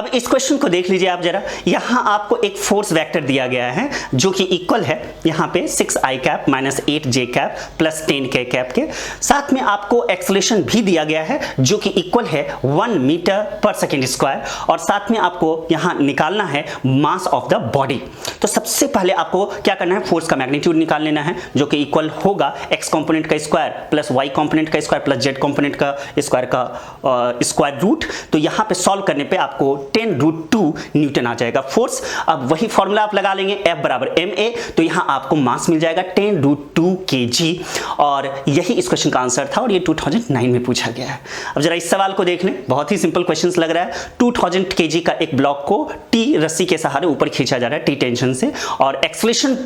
अब इस क्वेश्चन को देख लीजिए आप जरा, यहां आपको एक फोर्स वेक्टर दिया गया है जो कि इक्वल है यहां पे 6i cap minus 8j cap plus 10k cap के, साथ में आपको एक्सेलरेशन भी दिया गया है जो कि इक्वल है 1 मीटर पर सेकेंड स्क्वायर, और साथ में आपको यहां निकालना है मास ऑफ द बॉडी। तो सबसे पहले आपको क्या करना है, फोर्स का मैग्नीट्यूड निकाल लेना है जो कि इक्वल होगा x कंपोनेंट का स्क्वायर प्लस y कंपोनेंट का स्क्वायर प्लस z कंपोनेंट का स्क्वायर का स्क्वायर रूट। तो यहां पे सॉल्व करने पे आपको 10√2 न्यूटन आ जाएगा फोर्स। अब वही फॉर्मूला आप लगा लेंगे F बराबर ma, तो यहां आपको मास मिल जाएगा 10√2 kg, और यही इस क्वेश्चन का आंसर था और ये 2009 में पूछा गया है। अब जरा इस सवाल को देख लें, बहुत ही सिंपल क्वेश्चन लग रहा है। 2000 kg का एक ब्लॉक को T रस्सी के सहारे ऊपर खींचा जा रहा है T टेंशन से, और एक्सेलरेशन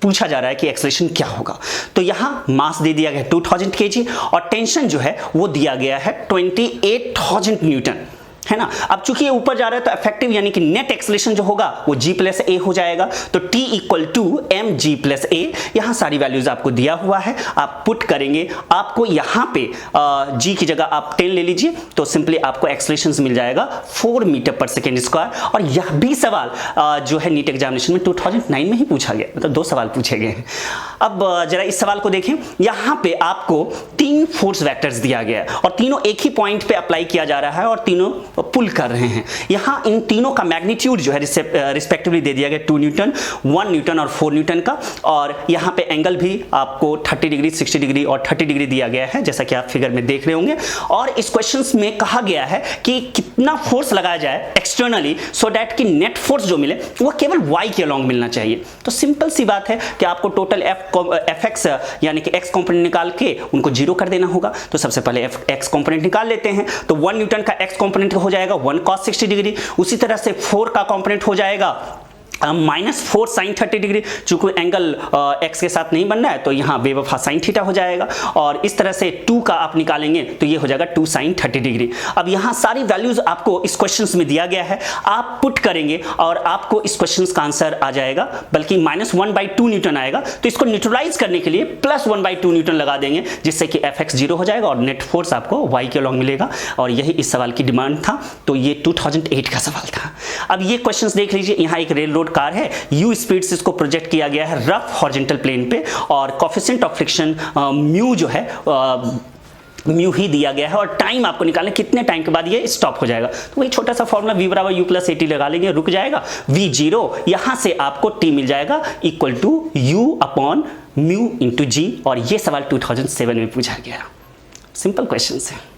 पूछा जा रहा है कि एक्सेलरेशन क्या होगा। तो यहां मास दे दिया गया 2000 kg और टेंशन जो है वो दिया गया है 28,000 न्यूटन, है ना। अब चूंकि ये ऊपर जा रहा है तो इफेक्टिव यानी कि नेट एक्सेलरेशन जो होगा वो g प्लस a हो जाएगा। तो t equal to mg plus a, यहां सारी वैल्यूज आपको दिया हुआ है, आप पुट करेंगे, आपको यहां पे g की जगह आप 10 ले लीजिए तो सिंपली आपको एक्सेलरेशन मिल जाएगा 4 मीटर पर सेकेंड स्क्वायर। और यह भी सवाल जो है नीट एग्जामिनेशन में 2009 में ही पूछा गया, मतलब 2 सवाल पूछे गए हैं। अब जरा इस सवाल को देखें, यहां पे आपको 3 फोर्स वेक्टर्स दिया गया है और तीनों एक ही पॉइंट पे अप्लाई किया जा रहा है और तीनों पुल कर रहे हैं। यहां इन तीनों का मैग्नीट्यूड जो है रिस्पेक्टिवली दे दिया गया 2 न्यूटन, 1 न्यूटन और 4 न्यूटन का, और यहां पे एंगल भी आपको 30 डिग्री, 60 डिग्री और 30 डिग्री दिया गया है जैसा कि आप फिगर में देख रहे होंगे। और इस क्वेश्चंस में कहा गया है कि कितना फोर्स लगाया जाए एक्सटर्नली सो दैट कि नेट फोर्स जो मिले वो केवल y के अलोंग मिलना चाहिए। तो सिंपल सी बात है कि आपको टोटल fx यानी कि x कंपोनेंट निकाल के उनको 0 कर देना होगा। तो सबसे पहले x कंपोनेंट निकाल लेते हैं। तो 1 न्यूटन का x कंपोनेंट हो जाएगा 1 cos 60 डिग्री, उसी तरह से 4 का कंपोनेंट हो जाएगा -4 sin 30 डिग्री, चूंकि एंगल x के साथ नहीं बनना है तो यहाँ बेवफा sin थीटा हो जाएगा, और इस तरह से 2 का आप निकालेंगे तो ये हो जाएगा 2 sin 30 डिग्री। अब यहाँ सारी वैल्यूज आपको इस क्वेश्चंस में दिया गया है, आप पुट करेंगे और आपको इस क्वेश्चंस का आंसर आ जाएगा, बल्कि -1/2 न्यूटन आएगा। तो इसको न्यूट्रलाइज करने के लिए +1/2 न्यूटन लगा देंगे जिससे कि fx 0 हो जाएगा और नेट फोर्स आपको y के अलोंग मिलेगा, और यही इस सवाल की डिमांड था। तो ये 2008 का सवाल था। अब ये क्वेश्चंस देख लीजिए, यहाँ एक रेल रोड कार है, u स्पीड से इसको प्रोजेक्ट किया गया है रफ हॉरिजॉन्टल प्लेन पे, और कोएफिशिएंट ऑफ फ्रिक्शन म्यू जो है म्यू ही दिया गया है, और टाइम आपको निकालना कितने टाइम के बाद ये स्टॉप हो जाएगा। तो वही छोटा सा फॉर्मूला v बराबर u प्लस at लगा लेंगे, रुक जाएगा v0, यहां से आपको t मिल जाएगा equal to u upon mu into g, और ये सवाल 2007 में पूछा गया। सिंपल क्वेश्चन है।